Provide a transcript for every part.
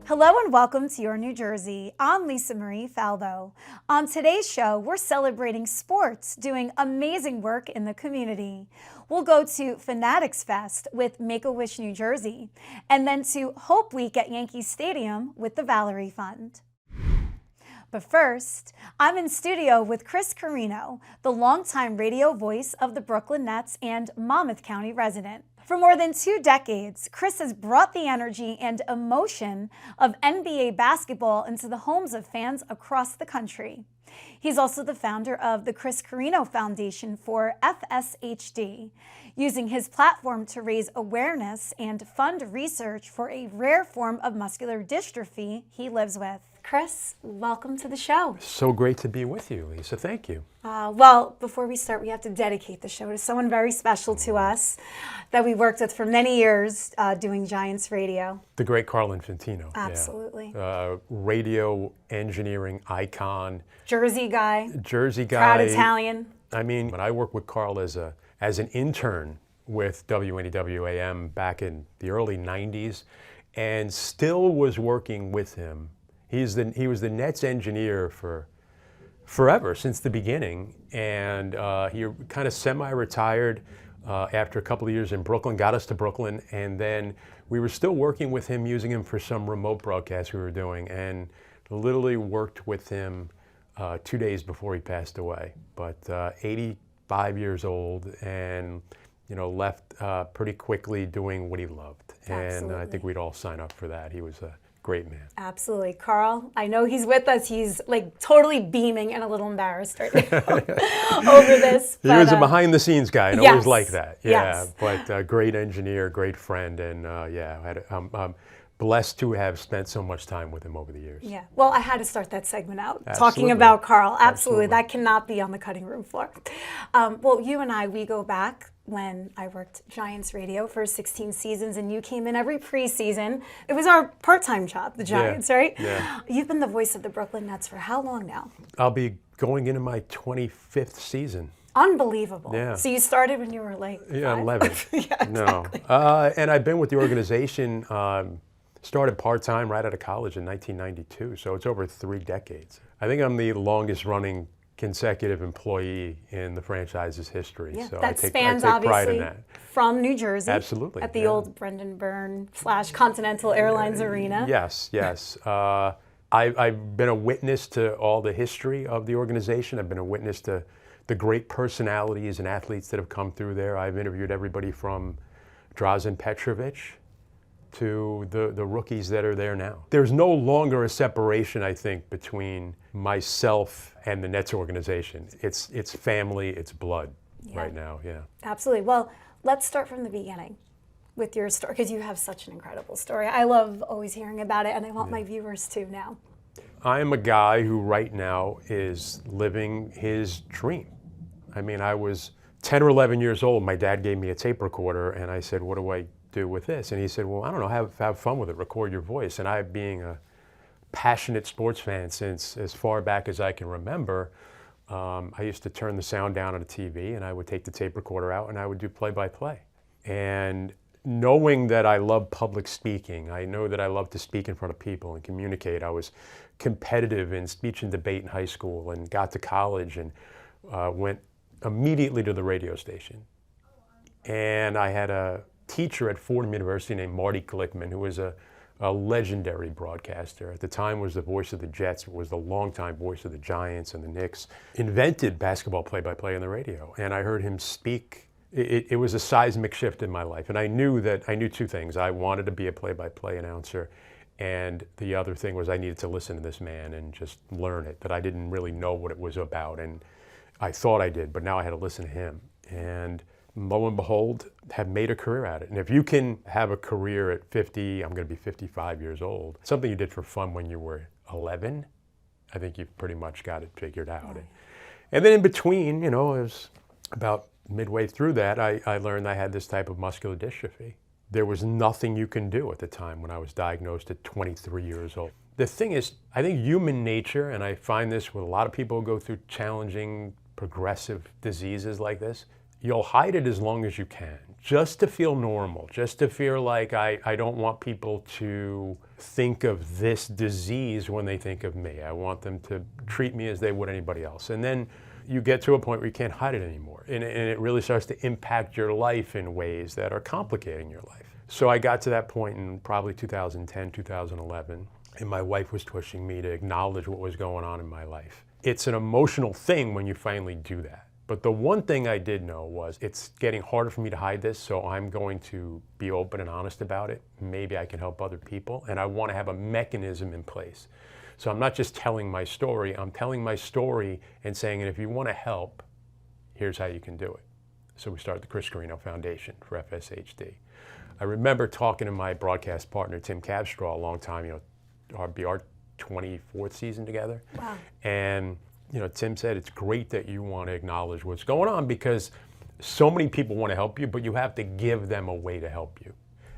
Hello and welcome to Your New Jersey. I'm Lisa Marie Falbo. On today's show, we're celebrating sports, doing amazing work in the community. We'll go to Fanatics Fest with Make-A-Wish New Jersey, and then to Hope Week at Yankee Stadium with the Valerie Fund. But first, I'm in studio with Chris Carrino, the longtime radio voice of the Brooklyn Nets and Monmouth County resident. For more than 2 decades, Chris has brought the energy and emotion of NBA basketball into the homes of fans across the country. He's also the founder of the Chris Carrino Foundation for FSHD, using his platform to raise awareness and fund research for a rare form of muscular dystrophy he lives with. Chris, welcome to the show. So great to be with you, Lisa. Thank you. Well, before we start, we have to dedicate the show to someone very special to us that we worked with for many years doing Giants Radio. The great Carl Infantino. Absolutely. Yeah. Radio engineering icon. Jersey guy. Proud Italian. I mean, when I worked with Carl as an intern with WNEW-AM back in the early 90s and still was working with him. He was the Nets engineer for forever, since the beginning, and he kind of semi-retired after a couple of years in Brooklyn, got us to Brooklyn, and then we were still working with him, using him for some remote broadcasts we were doing, and literally worked with him 2 days before he passed away. But 85 years old, and left pretty quickly doing what he loved. Absolutely. And I think we'd all sign up for that. He was a great man. Absolutely. Carl, I know he's with us. He's like totally beaming and a little embarrassed right now over this. He was a behind the scenes guy and always like that. Yeah, yes. But great engineer, great friend, and I'm blessed to have spent so much time with him over the years. Yeah. Well, I had to start that segment out Absolutely. Talking about Carl. Absolutely. That cannot be on the cutting room floor. Well, you and we go back when I worked Giants Radio for 16 seasons, and you came in every preseason. It was our part-time job, the Giants, right? Yeah. You've been the voice of the Brooklyn Nets for how long now? I'll be going into my 25th season. Unbelievable. Yeah. So you started when you were like 11. Yeah, exactly. No. And I've been with the organization, started part-time right out of college in 1992, so it's over 3 decades. I think I'm the longest running consecutive employee in the franchise's history. Yeah, so that I take spans pride in obviously that. from New Jersey. Absolutely. At the old Brendan Byrne / Continental Airlines Arena. Yes. I've been a witness to all the history of the organization. I've been a witness to the great personalities and athletes that have come through there. I've interviewed everybody from Drazen Petrovic to the rookies that are there now. There's no longer a separation, I think, between myself and the Nets organization. It's family, it's blood right now, yeah. Absolutely. Well, let's start from the beginning with your story, because you have such an incredible story. I love always hearing about it, and I want my viewers to now. I am a guy who right now is living his dream. I mean, I was 10 or 11 years old. My dad gave me a tape recorder, and I said, what do I do with this? And he said, well, I don't know, have fun with it, record your voice. And I, being a passionate sports fan since as far back as I can remember, I used to turn the sound down on the TV, and I would take the tape recorder out and I would do play-by-play. And knowing that I love public speaking, I know that I love to speak in front of people and communicate. I was competitive in speech and debate in high school, and got to college and went immediately to the radio station. And I had a teacher at Fordham University named Marty Glickman, who was a legendary broadcaster. At the time was the voice of the Jets, was the longtime voice of the Giants and the Knicks. Invented basketball play-by-play on the radio. And I heard him speak. It was a seismic shift in my life. And I knew 2 things. I wanted to be a play-by-play announcer. And the other thing was I needed to listen to this man and just learn it, that I didn't really know what it was about. And I thought I did, but now I had to listen to him. And lo and behold, have made a career at it. And if you can have a career at 50, I'm going to be 55 years old, something you did for fun when you were 11, I think you've pretty much got it figured out. Right. And then in between, it was about midway through that, I learned I had this type of muscular dystrophy. There was nothing you can do at the time when I was diagnosed at 23 years old. The thing is, I think human nature, and I find this with a lot of people who go through challenging, progressive diseases like this, you'll hide it as long as you can, just to feel normal, just to feel like I don't want people to think of this disease when they think of me. I want them to treat me as they would anybody else. And then you get to a point where you can't hide it anymore. And it really starts to impact your life in ways that are complicating your life. So I got to that point in probably 2010, 2011, and my wife was pushing me to acknowledge what was going on in my life. It's an emotional thing when you finally do that. But the one thing I did know was it's getting harder for me to hide this, so I'm going to be open and honest about it. Maybe I can help other people, and I want to have a mechanism in place. So I'm not just telling my story, I'm telling my story and saying, and if you want to help, here's how you can do it. So we started the Chris Carrino Foundation for FSHD. I remember talking to my broadcast partner, Tim Cabstraw, a long time, our 24th season together. Wow. And Tim said, it's great that you want to acknowledge what's going on because so many people want to help you, but you have to give them a way to help you.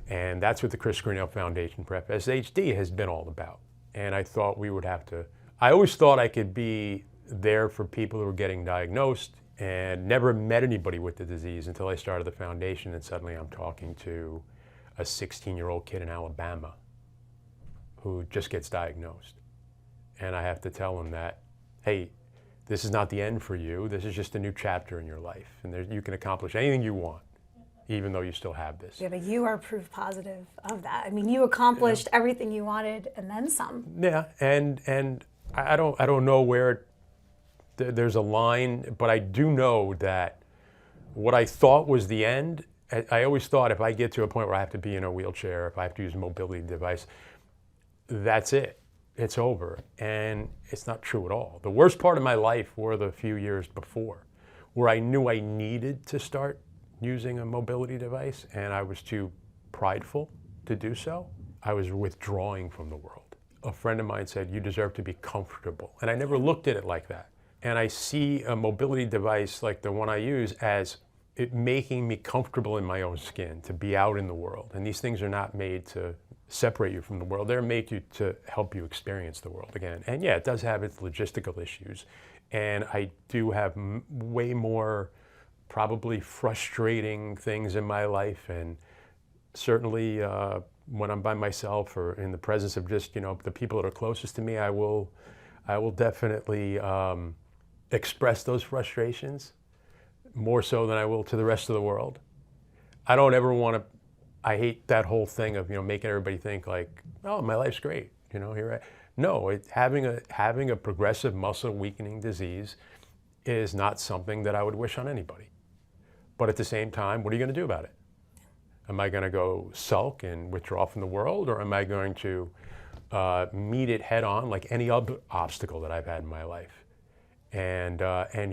And that's what the Chris Carrino Foundation for FSHD has been all about. And I thought we would have to, I always thought I could be there for people who were getting diagnosed and never met anybody with the disease until I started the foundation, and suddenly I'm talking to a 16-year-old kid in Alabama who just gets diagnosed. And I have to tell him that, hey, this is not the end for you. This is just a new chapter in your life. And you can accomplish anything you want, even though you still have this. Yeah, but you are proof positive of that. I mean, you accomplished everything you wanted and then some. Yeah, and I don't know where there's a line, but I do know that what I thought was the end, I always thought if I get to a point where I have to be in a wheelchair, if I have to use a mobility device, that's it. It's over. And it's not true at all. The worst part of my life were the few years before, where I knew I needed to start using a mobility device and I was too prideful to do so. I was withdrawing from the world. A friend of mine said, you deserve to be comfortable. And I never looked at it like that. And I see a mobility device like the one I use as it making me comfortable in my own skin, to be out in the world. And these things are not made to separate you from the world. They're made to help you experience the world again. And yeah, it does have its logistical issues. And I do have way more probably frustrating things in my life. And certainly when I'm by myself or in the presence of just, the people that are closest to me, I will definitely express those frustrations more so than I will to the rest of the world. I don't ever want to, I hate that whole thing of, making everybody think like, oh, my life's great, here No, having a progressive muscle weakening disease is not something that I would wish on anybody. But at the same time, what are you going to do about it? Am I going to go sulk and withdraw from the world, or am I going to meet it head on like any other obstacle that I've had in my life, and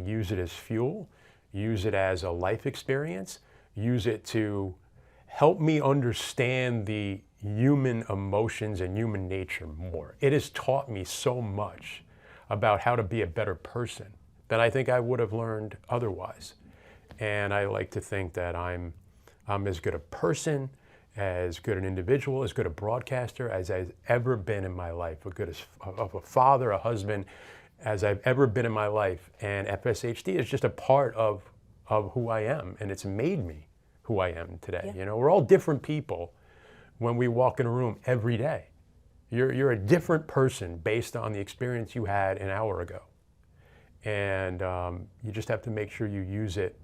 use it as fuel, use it as a life experience, use it to help me understand the human emotions and human nature more. It has taught me so much about how to be a better person than I think I would have learned otherwise. And I like to think that I'm as good a person, as good an individual, as good a broadcaster as I've ever been in my life, of a father, a husband, as I've ever been in my life. And FSHD is just a part of who I am, and it's made me who I am today. Yeah. We're all different people when we walk in a room every day. You're a different person based on the experience you had an hour ago. And you just have to make sure you use it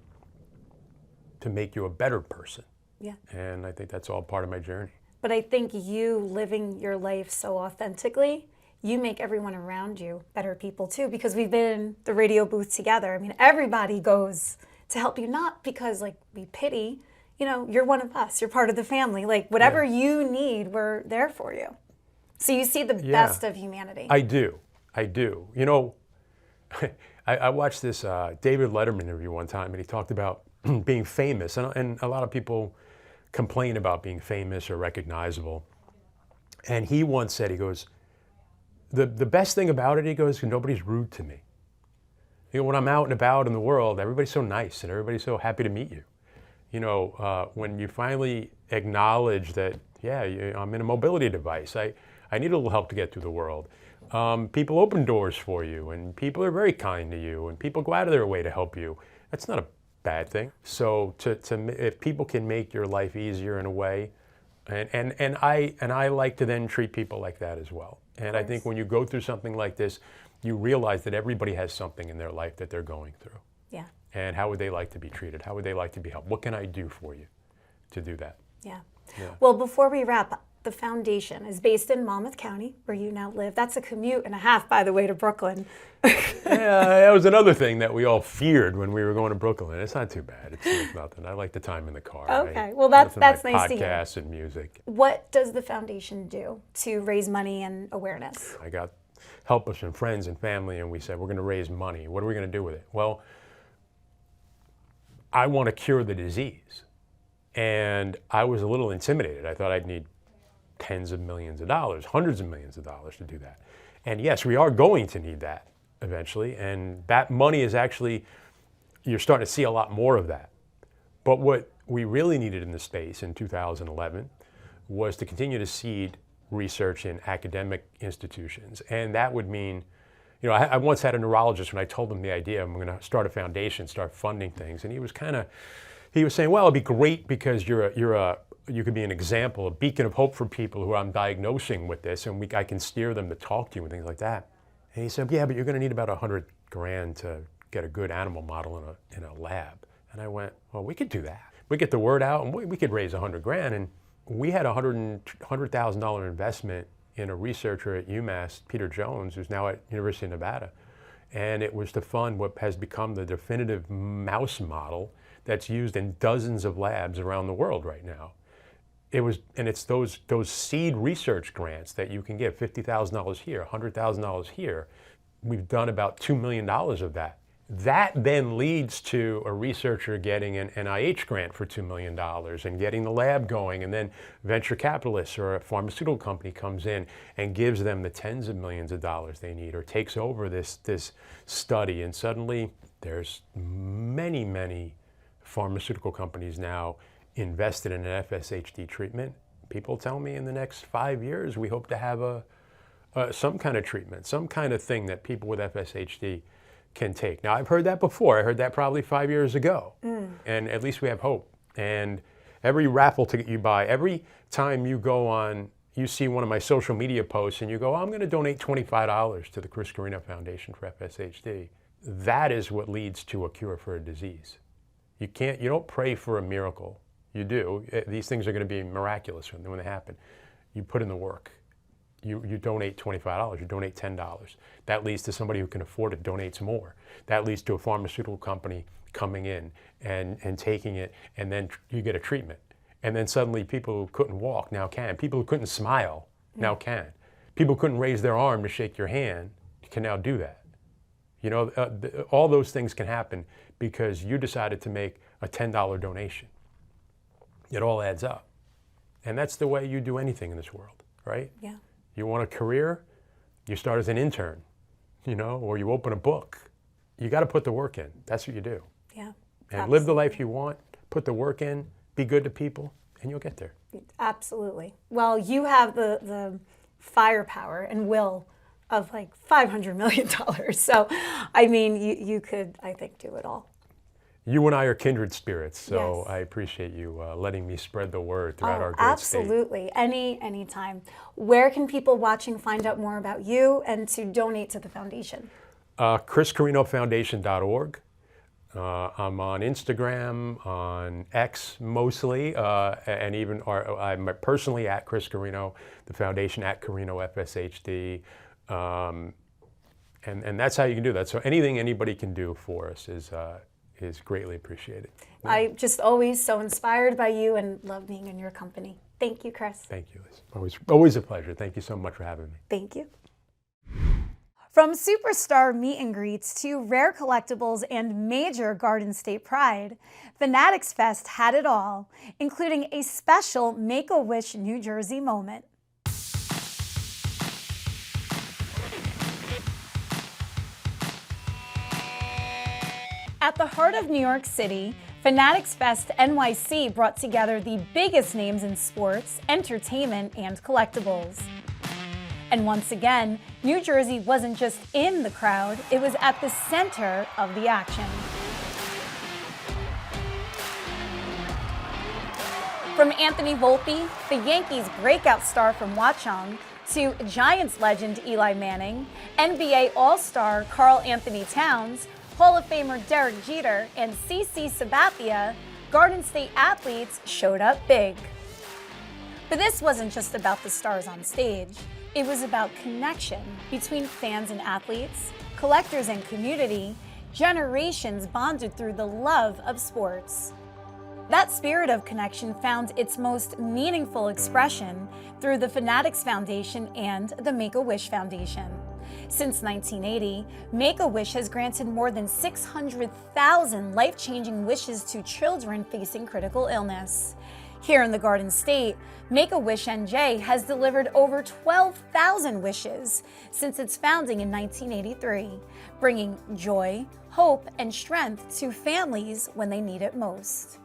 to make you a better person. Yeah. And I think that's all part of my journey. But I think you living your life so authentically, you make everyone around you better people too, because we've been in the radio booth together. I mean, everybody goes to help you, not because like we pity, you're one of us, you're part of the family. Like whatever you need, we're there for you. So you see the best of humanity. I do. I watched this David Letterman interview one time, and he talked about being famous. And a lot of people complain about being famous or recognizable. And he once said, he goes, the best thing about it, he goes, nobody's rude to me. When I'm out and about in the world, everybody's so nice and everybody's so happy to meet you. When you finally acknowledge that, I'm in a mobility device. I need a little help to get through the world. People open doors for you, and people are very kind to you, and people go out of their way to help you. That's not a bad thing. So if people can make your life easier in a way, and I like to then treat people like that as well. And I think when you go through something like this, you realize that everybody has something in their life that they're going through. Yeah. And how would they like to be treated? How would they like to be helped? What can I do for you to do that? Yeah. Yeah. Well, before we wrap, the foundation is based in Monmouth County, where you now live. That's a commute and a half, by the way, to Brooklyn. Yeah, that was another thing that we all feared when we were going to Brooklyn. It's not too bad. It's nothing. I like the time in the car. Okay. Well, that's nice to hear. Podcasts and music. What does the foundation do to raise money and awareness? I got help us and friends and family, and we said, we're going to raise money. What are we going to do with it? Well, I want to cure the disease. And I was a little intimidated. I thought I'd need tens of millions of dollars, hundreds of millions of dollars to do that. And yes, we are going to need that eventually. And that money is actually, you're starting to see a lot more of that. But what we really needed in the space in 2011 was to continue to seed research in academic institutions. And that would mean, you know, I once had a neurologist when I told him the idea, I'm going to start a foundation, start funding things. And he was saying, well, it'd be great because you could be an example, a beacon of hope for people who I'm diagnosing with this, and I can steer them to talk to you and things like that. And he said, yeah, but you're going to need about $100,000 to get a good animal model in a lab. And I went, well, we could do that. We get the word out, and we could raise $100,000. And we had a $100,000 investment in a researcher at UMass, Peter Jones, who's now at University of Nevada. And it was to fund what has become the definitive mouse model that's used in dozens of labs around the world right now. It's those seed research grants that you can get, $50,000 here, $100,000 here. We've done about $2 million of that. That then leads to a researcher getting an NIH grant for $2 million and getting the lab going, and then venture capitalists or a pharmaceutical company comes in and gives them the tens of millions of dollars they need, or takes over this study, and suddenly there's many pharmaceutical companies now invested in an FSHD treatment. People tell me in the next 5 years we hope to have some kind of treatment, some kind of thing that people with FSHD can take. Now, I've heard that before. I heard that probably 5 years ago. And at least we have hope. And every raffle ticket you buy, every time you go on, you see one of my social media posts and you go, I'm going to donate $25 to the Chris Carrino Foundation for FSHD. That is what leads to a cure for a disease. You don't pray for a miracle. You do. These things are going to be miraculous when they happen. You put in the work. You donate $25, you donate $10. That leads to somebody who can afford it donates more. That leads to a pharmaceutical company coming in and taking it, and then you get a treatment. And then suddenly people who couldn't walk now can. People who couldn't smile now can. People who couldn't raise their arm to shake your hand can now do that. You know, all those things can happen because you decided to make a $10 donation. It all adds up. And that's the way you do anything in this world, right? Yeah. You want a career, you start as an intern, you know, or you open a book. You got to put the work in. That's what you do. Yeah. And live the life you want, put the work in, be good to people, and you'll get there. Absolutely. Well, you have the firepower and will of like $500 million. So, I mean, you could, I think, do it all. You and I are kindred spirits, so Yes. I appreciate you letting me spread the word throughout our great state. Absolutely. Anytime. Where can people watching find out more about you and to donate to the foundation? ChrisCarrinoFoundation.org. I'm on Instagram, on X mostly, and even I'm personally at Chris Carrino, the foundation at Carrino FSHD. And that's how you can do that. So anything anybody can do for us is greatly appreciated. I'm just always so inspired by you and love being in your company. Thank you, Chris. Thank you, Liz. Always a pleasure. Thank you so much for having me. Thank you. From superstar meet and greets to rare collectibles and major Garden State pride, Fanatics Fest had it all, including a special Make-A-Wish New Jersey moment. At the heart of New York City, Fanatics Fest NYC brought together the biggest names in sports, entertainment, and collectibles. And once again, New Jersey wasn't just in the crowd, it was at the center of the action. From Anthony Volpe, the Yankees' breakout star from Watchung, to Giants legend Eli Manning, NBA All-Star Karl Anthony Towns, Hall of Famer Derek Jeter, and CC Sabathia, Garden State athletes showed up big. But this wasn't just about the stars on stage. It was about connection between fans and athletes, collectors and community. Generations bonded through the love of sports. That spirit of connection found its most meaningful expression through the Fanatics Foundation and the Make-A-Wish Foundation. Since 1980, Make-A-Wish has granted more than 600,000 life-changing wishes to children facing critical illness. Here in the Garden State, Make-A-Wish NJ has delivered over 12,000 wishes since its founding in 1983, bringing joy, hope, and strength to families when they need it most.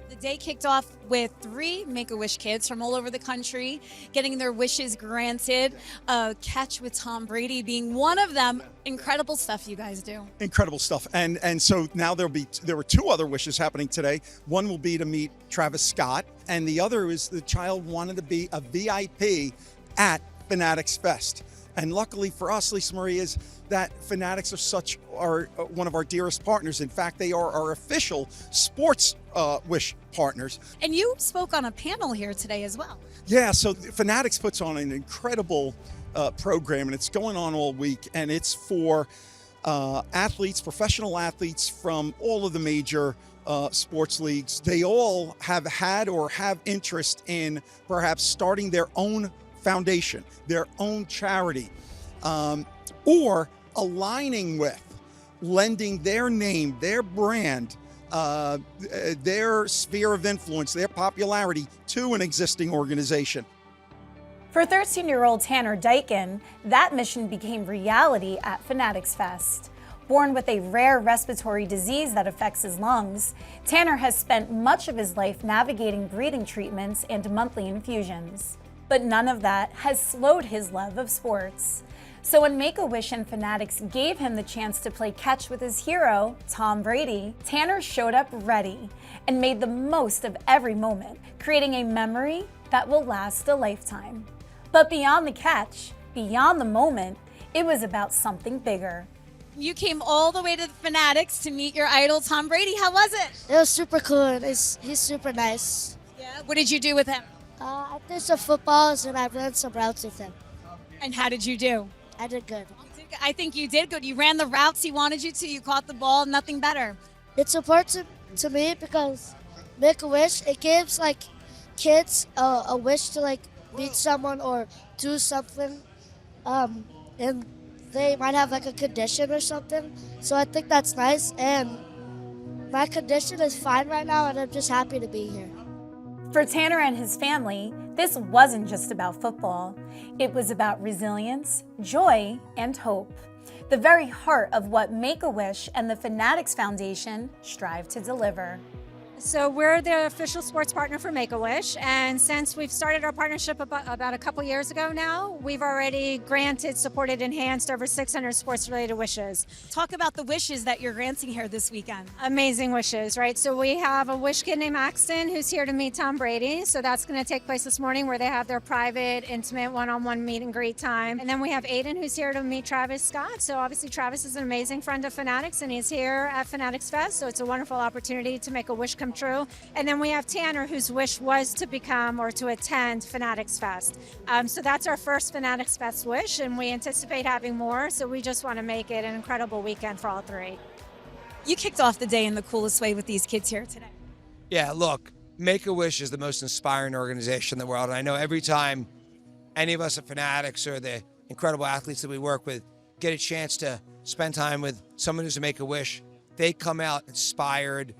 The day kicked off with 3 Make-A-Wish kids from all over the country getting their wishes granted. A catch with Tom Brady being one of them. Incredible stuff you guys do. Incredible stuff. And so now there were 2 other wishes happening today. One will be to meet Travis Scott, and the other is the child wanted to be a VIP at Fanatics Fest. And luckily for us, Lisa Marie, is that Fanatics are one of our dearest partners. In fact, they are our official sports wish partners. And you spoke on a panel here today as well. Yeah, so Fanatics puts on an incredible program, and it's going on all week, and it's for athletes, professional athletes from all of the major sports leagues. They all have had or have interest in perhaps starting their own foundation, their own charity, or aligning with, lending their name, their brand, their sphere of influence, their popularity to an existing organization. For 13-year-old Tanner Dyken, that mission became reality at Fanatics Fest. Born with a rare respiratory disease that affects his lungs, Tanner has spent much of his life navigating breathing treatments and monthly infusions. But none of that has slowed his love of sports. So when Make-A-Wish and Fanatics gave him the chance to play catch with his hero, Tom Brady, Tanner showed up ready and made the most of every moment, creating a memory that will last a lifetime. But beyond the catch, beyond the moment, it was about something bigger. You came all the way to the Fanatics to meet your idol, Tom Brady. How was it? It was super cool. He's super nice. Yeah. What did you do with him? I did some footballs and I ran some routes with him. And how did you do? I did good. I think you did good. You ran the routes he wanted you to. You caught the ball. Nothing better. It's important to me because Make-A-Wish, it gives like kids a wish to like meet someone or do something, and they might have like a condition or something. So I think that's nice, and my condition is fine right now, and I'm just happy to be here. For Tanner and his family, this wasn't just about football. It was about resilience, joy, and hope. The very heart of what Make-A-Wish and the Fanatics Foundation strive to deliver. So we're the official sports partner for Make-A-Wish, and since we've started our partnership about a couple years ago now, we've already granted, supported, enhanced over 600 sports-related wishes. Talk about the wishes that you're granting here this weekend. Amazing wishes, right? So we have a wish kid named Axton who's here to meet Tom Brady. So that's going to take place this morning where they have their private, intimate, one-on-one meet and greet time. And then we have Aiden who's here to meet Travis Scott. So obviously Travis is an amazing friend of Fanatics, and he's here at Fanatics Fest. So it's a wonderful opportunity to make a wish come true. And then we have Tanner, whose wish was to become or to attend Fanatics Fest. So that's our first Fanatics Fest wish, and we anticipate having more. So we just want to make it an incredible weekend for all 3. You kicked off the day in the coolest way with these kids here today. Yeah, look, Make-A-Wish is the most inspiring organization in the world. And I know every time any of us at Fanatics or the incredible athletes that we work with get a chance to spend time with someone who's a Make-A-Wish, they come out inspired,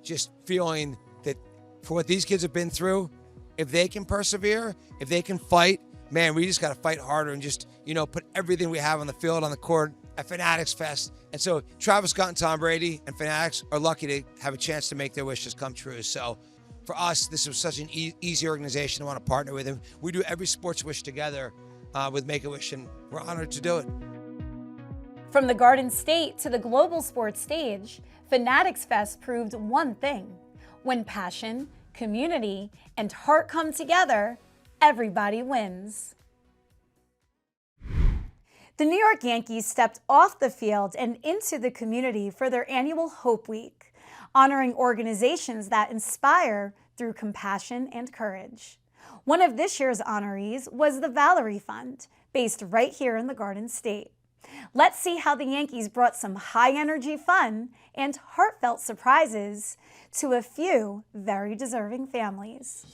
just feeling that for what these kids have been through, if they can persevere, if they can fight, man, we just got to fight harder and just, put everything we have on the field, on the court at Fanatics Fest. And so Travis Scott and Tom Brady and Fanatics are lucky to have a chance to make their wishes come true. So for us, this was such an easy organization to want to partner with them. We do every sports wish together with Make-A-Wish, and we're honored to do it. From the Garden State to the global sports stage, Fanatics Fest proved one thing. When passion, community, and heart come together, everybody wins. The New York Yankees stepped off the field and into the community for their annual Hope Week, honoring organizations that inspire through compassion and courage. One of this year's honorees was the Valerie Fund, based right here in the Garden State. Let's see how the Yankees brought some high-energy fun and heartfelt surprises to a few very deserving families.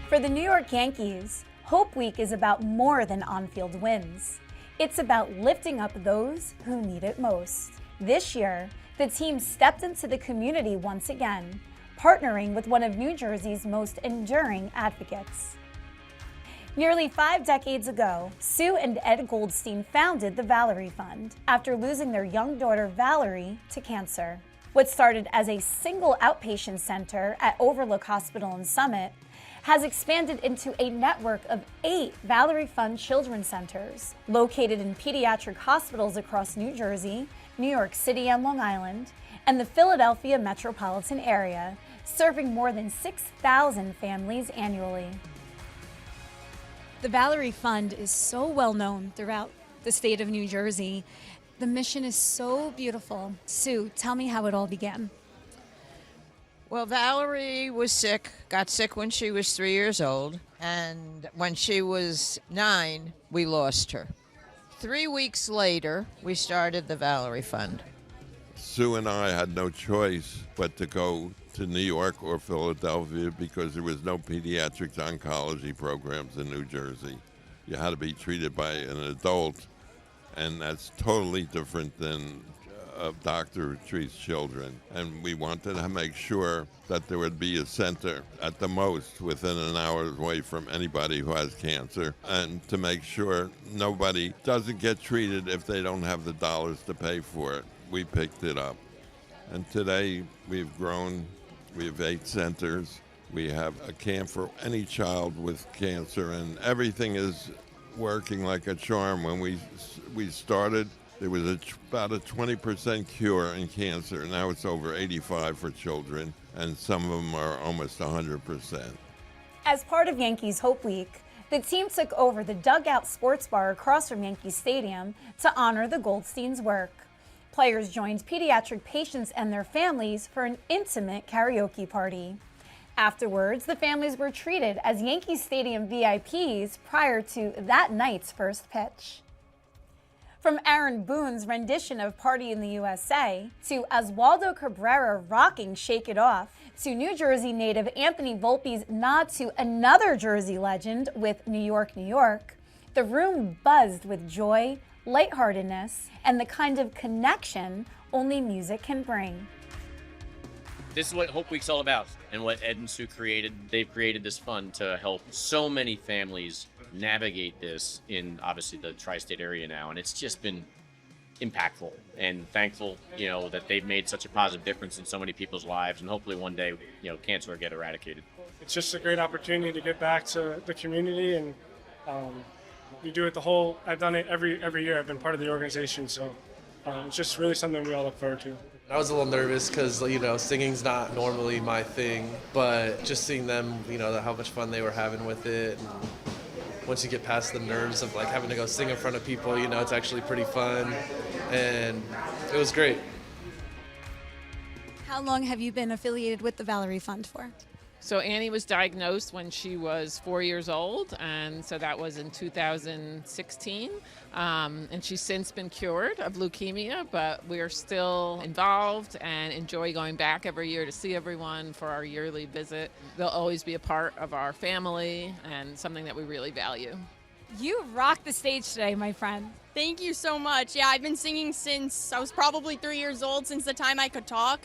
For the New York Yankees, Hope Week is about more than on-field wins. It's about lifting up those who need it most. This year, the team stepped into the community once again, partnering with one of New Jersey's most enduring advocates. Nearly 5 decades ago, Sue and Ed Goldstein founded the Valerie Fund after losing their young daughter Valerie to cancer. What started as a single outpatient center at Overlook Hospital in Summit has expanded into a network of 8 Valerie Fund children's centers located in pediatric hospitals across New Jersey, New York City and Long Island, and the Philadelphia metropolitan area, serving more than 6,000 families annually. The Valerie Fund is so well known throughout the state of New Jersey. The mission is so beautiful. Sue, tell me how it all began. Well, Valerie was sick, got sick when she was 3 years old, and when she was 9, we lost her. 3 weeks later, we started the Valerie Fund. Sue and I had no choice but to go to New York or Philadelphia because there was no pediatrics oncology programs in New Jersey. You had to be treated by an adult, and that's totally different than a doctor who treats children. And we wanted to make sure that there would be a center at the most within an hour away from anybody who has cancer, and to make sure nobody doesn't get treated if they don't have the dollars to pay for it. We picked it up. And today we've grown. We have 8 centers. We have a camp for any child with cancer, and everything is working like a charm. When we started, there was about a 20% cure in cancer. Now it's over 85% for children, and some of them are almost 100%. As part of Yankees Hope Week, the team took over the Dugout Sports Bar across from Yankee Stadium to honor the Goldsteins' work. Players joined pediatric patients and their families for an intimate karaoke party. Afterwards, the families were treated as Yankee Stadium VIPs prior to that night's first pitch. From Aaron Boone's rendition of Party in the USA, to Oswaldo Cabrera rocking Shake It Off, to New Jersey native Anthony Volpe's nod to another Jersey legend with New York, New York, the room buzzed with joy, lightheartedness, and the kind of connection only music can bring. This is what Hope Week's all about, and what Ed and Sue created. They've created this fund to help so many families navigate this in obviously the tri-state area now, and it's just been impactful and thankful, that they've made such a positive difference in so many people's lives, and hopefully one day, cancer will get eradicated. It's just a great opportunity to get back to the community, and we do it I've done it every year. I've been part of the organization, so it's just really something we all look forward to. I was a little nervous because, singing's not normally my thing, but just seeing them, how much fun they were having with it. And once you get past the nerves of having to go sing in front of people, it's actually pretty fun, and it was great. How long have you been affiliated with the Valerie Fund for? So Annie was diagnosed when she was 4 years old, and so that was in 2016. And she's since been cured of leukemia, but we are still involved and enjoy going back every year to see everyone for our yearly visit. They'll always be a part of our family and something that we really value. You rocked the stage today, my friend. Thank you so much. Yeah, I've been singing since I was probably 3 years old, since the time I could talk.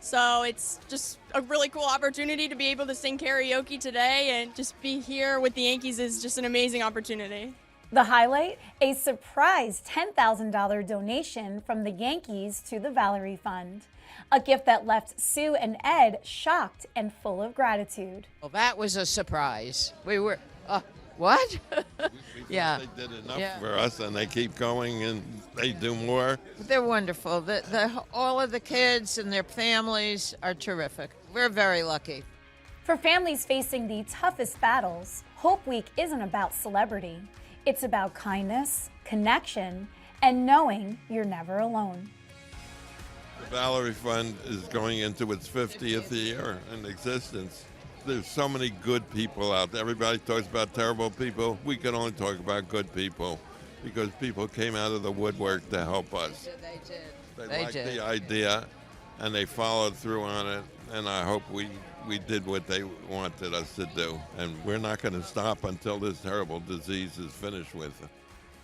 So it's just a really cool opportunity to be able to sing karaoke today, and just be here with the Yankees is just an amazing opportunity. The highlight, a surprise $10,000 donation from the Yankees to the Valerie Fund, a gift that left Sue and Ed shocked and full of gratitude. Well, that was a surprise. We What? We Yeah. thought they did enough Yeah. for us, and they keep going, and they do more. They're wonderful. All of the kids and their families are terrific. We're very lucky. For families facing the toughest battles, Hope Week isn't about celebrity. It's about kindness, connection, and knowing you're never alone. The Valerie Fund is going into its 50th year in existence. There's so many good people out there. Everybody talks about terrible people. We can only talk about good people because people came out of the woodwork to help us. They liked the idea, and they followed through on it, and I hope we did what they wanted us to do. And we're not going to stop until this terrible disease is finished with.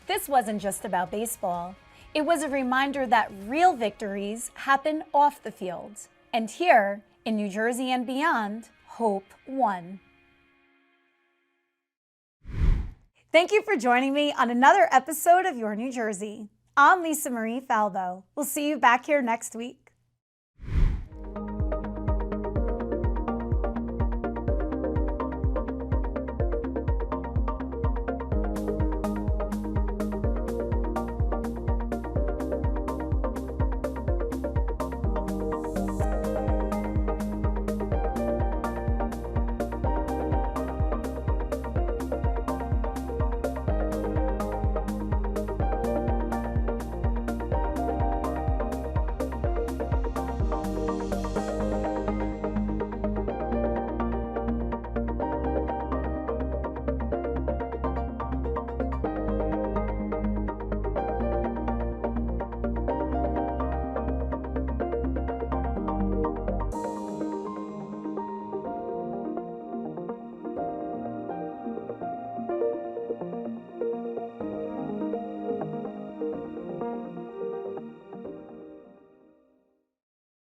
This wasn't just about baseball. It was a reminder that real victories happen off the field. And here, in New Jersey and beyond, Hope won. Thank you for joining me on another episode of Your New Jersey. I'm Lisa Marie Falbo. We'll see you back here next week.